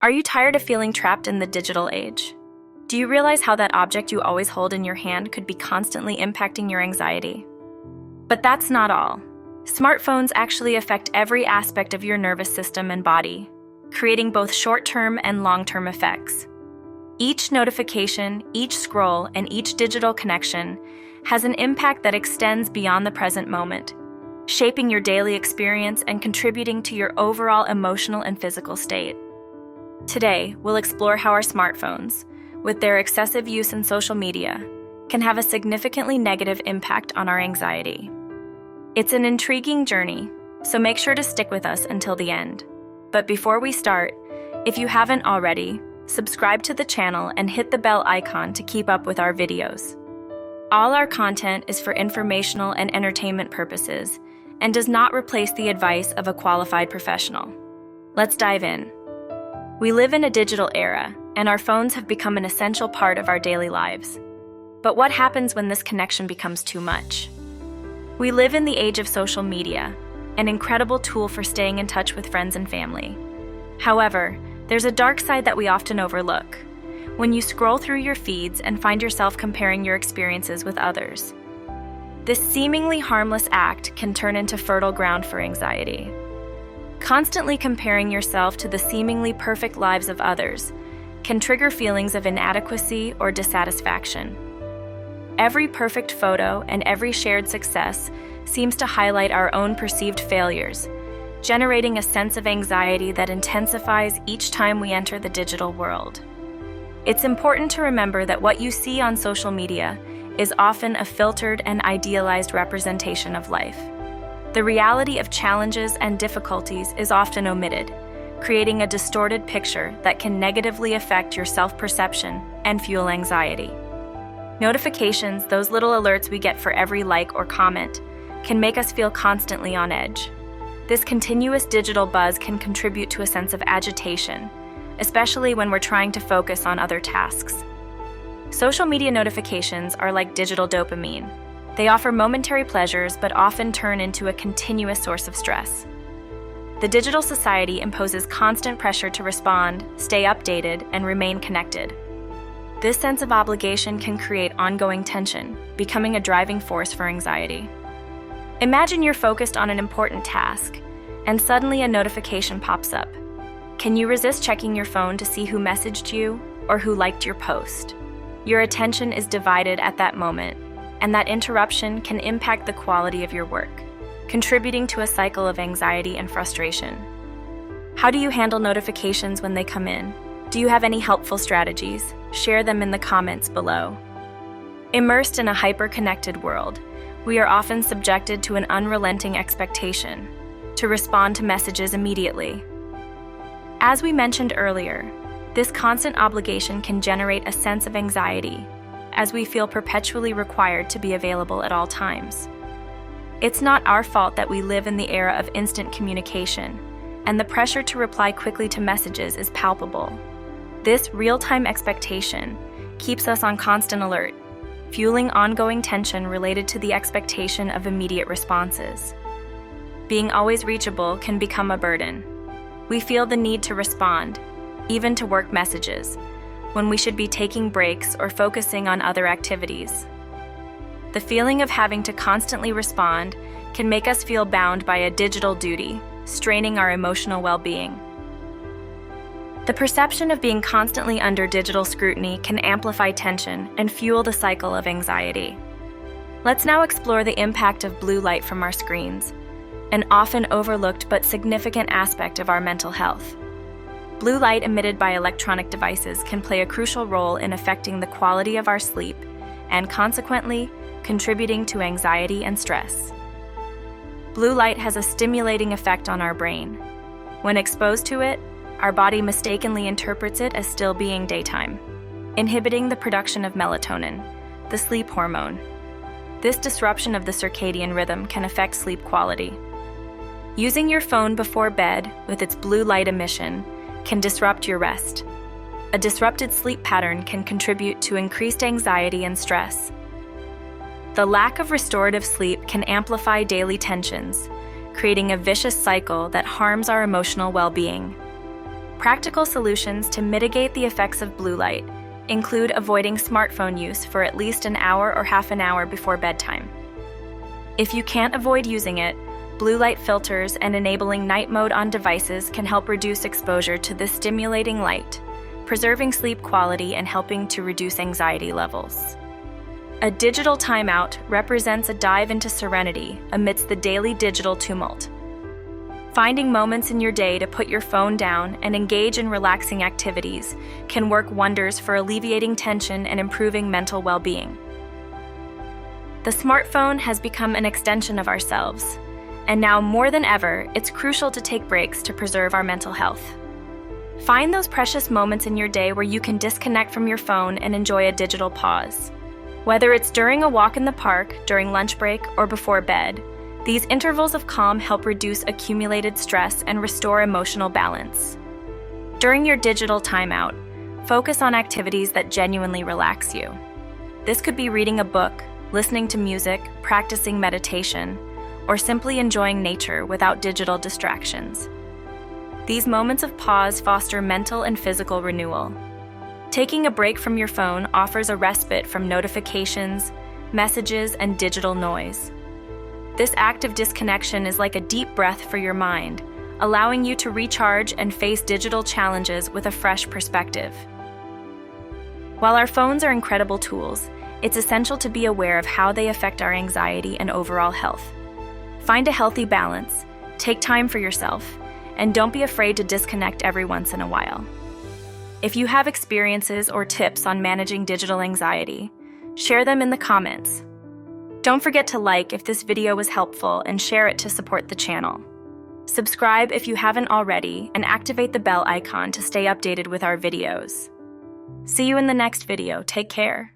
Are you tired of feeling trapped in the digital age? Do you realize how that object you always hold in your hand could be constantly impacting your anxiety? But that's not all. Smartphones actually affect every aspect of your nervous system and body, creating both short-term and long-term effects. Each notification, each scroll, and each digital connection has an impact that extends beyond the present moment, shaping your daily experience and contributing to your overall emotional and physical state. Today, we'll explore how our smartphones, with their excessive use in social media, can have a significantly negative impact on our anxiety. It's an intriguing journey, so make sure to stick with us until the end. But before we start, if you haven't already, subscribe to the channel and hit the bell icon to keep up with our videos. All our content is for informational and entertainment purposes and does not replace the advice of a qualified professional. Let's dive in. We live in a digital era, and our phones have become an essential part of our daily lives. But what happens when this connection becomes too much? We live in the age of social media, an incredible tool for staying in touch with friends and family. However, there's a dark side that we often overlook. When you scroll through your feeds and find yourself comparing your experiences with others. This seemingly harmless act can turn into fertile ground for anxiety. Constantly comparing yourself to the seemingly perfect lives of others can trigger feelings of inadequacy or dissatisfaction. Every perfect photo and every shared success seems to highlight our own perceived failures, generating a sense of anxiety that intensifies each time we enter the digital world. It's important to remember that what you see on social media is often a filtered and idealized representation of life. The reality of challenges and difficulties is often omitted, creating a distorted picture that can negatively affect your self-perception and fuel anxiety. Notifications, those little alerts we get for every like or comment, can make us feel constantly on edge. This continuous digital buzz can contribute to a sense of agitation, especially when we're trying to focus on other tasks. Social media notifications are like digital dopamine. They offer momentary pleasures but often turn into a continuous source of stress. The digital society imposes constant pressure to respond, stay updated, and remain connected. This sense of obligation can create ongoing tension, becoming a driving force for anxiety. Imagine you're focused on an important task, and suddenly a notification pops up. Can you resist checking your phone to see who messaged you or who liked your post? Your attention is divided at that moment, and that interruption can impact the quality of your work, contributing to a cycle of anxiety and frustration. How do you handle notifications when they come in? Do you have any helpful strategies? Share them in the comments below. Immersed in a hyper-connected world, we are often subjected to an unrelenting expectation to respond to messages immediately. As we mentioned earlier, this constant obligation can generate a sense of anxiety, as we feel perpetually required to be available at all times. It's not our fault that we live in the era of instant communication, and the pressure to reply quickly to messages is palpable. This real-time expectation keeps us on constant alert, fueling ongoing tension related to the expectation of immediate responses. Being always reachable can become a burden. We feel the need to respond, even to work messages, when we should be taking breaks or focusing on other activities. The feeling of having to constantly respond can make us feel bound by a digital duty, straining our emotional well-being. The perception of being constantly under digital scrutiny can amplify tension and fuel the cycle of anxiety. Let's now explore the impact of blue light from our screens, an often overlooked but significant aspect of our mental health. Blue light emitted by electronic devices can play a crucial role in affecting the quality of our sleep and, consequently, contributing to anxiety and stress. Blue light has a stimulating effect on our brain. When exposed to it, our body mistakenly interprets it as still being daytime, inhibiting the production of melatonin, the sleep hormone. This disruption of the circadian rhythm can affect sleep quality. Using your phone before bed with its blue light emission can disrupt your rest. A disrupted sleep pattern can contribute to increased anxiety and stress. The lack of restorative sleep can amplify daily tensions, creating a vicious cycle that harms our emotional well-being. Practical solutions to mitigate the effects of blue light include avoiding smartphone use for at least an hour or half an hour before bedtime. If you can't avoid using it, blue light filters and enabling night mode on devices can help reduce exposure to this stimulating light, preserving sleep quality and helping to reduce anxiety levels. A digital timeout represents a dive into serenity amidst the daily digital tumult. Finding moments in your day to put your phone down and engage in relaxing activities can work wonders for alleviating tension and improving mental well-being. The smartphone has become an extension of ourselves, and now more than ever, it's crucial to take breaks to preserve our mental health. Find those precious moments in your day where you can disconnect from your phone and enjoy a digital pause. Whether it's during a walk in the park, during lunch break, or before bed, these intervals of calm help reduce accumulated stress and restore emotional balance. During your digital timeout, focus on activities that genuinely relax you. This could be reading a book, listening to music, practicing meditation, or simply enjoying nature without digital distractions. These moments of pause foster mental and physical renewal. Taking a break from your phone offers a respite from notifications, messages, and digital noise. This act of disconnection is like a deep breath for your mind, allowing you to recharge and face digital challenges with a fresh perspective. While our phones are incredible tools, it's essential to be aware of how they affect our anxiety and overall health. Find a healthy balance, take time for yourself, and don't be afraid to disconnect every once in a while. If you have experiences or tips on managing digital anxiety, share them in the comments. Don't forget to like if this video was helpful and share it to support the channel. Subscribe if you haven't already and activate the bell icon to stay updated with our videos. See you in the next video. Take care.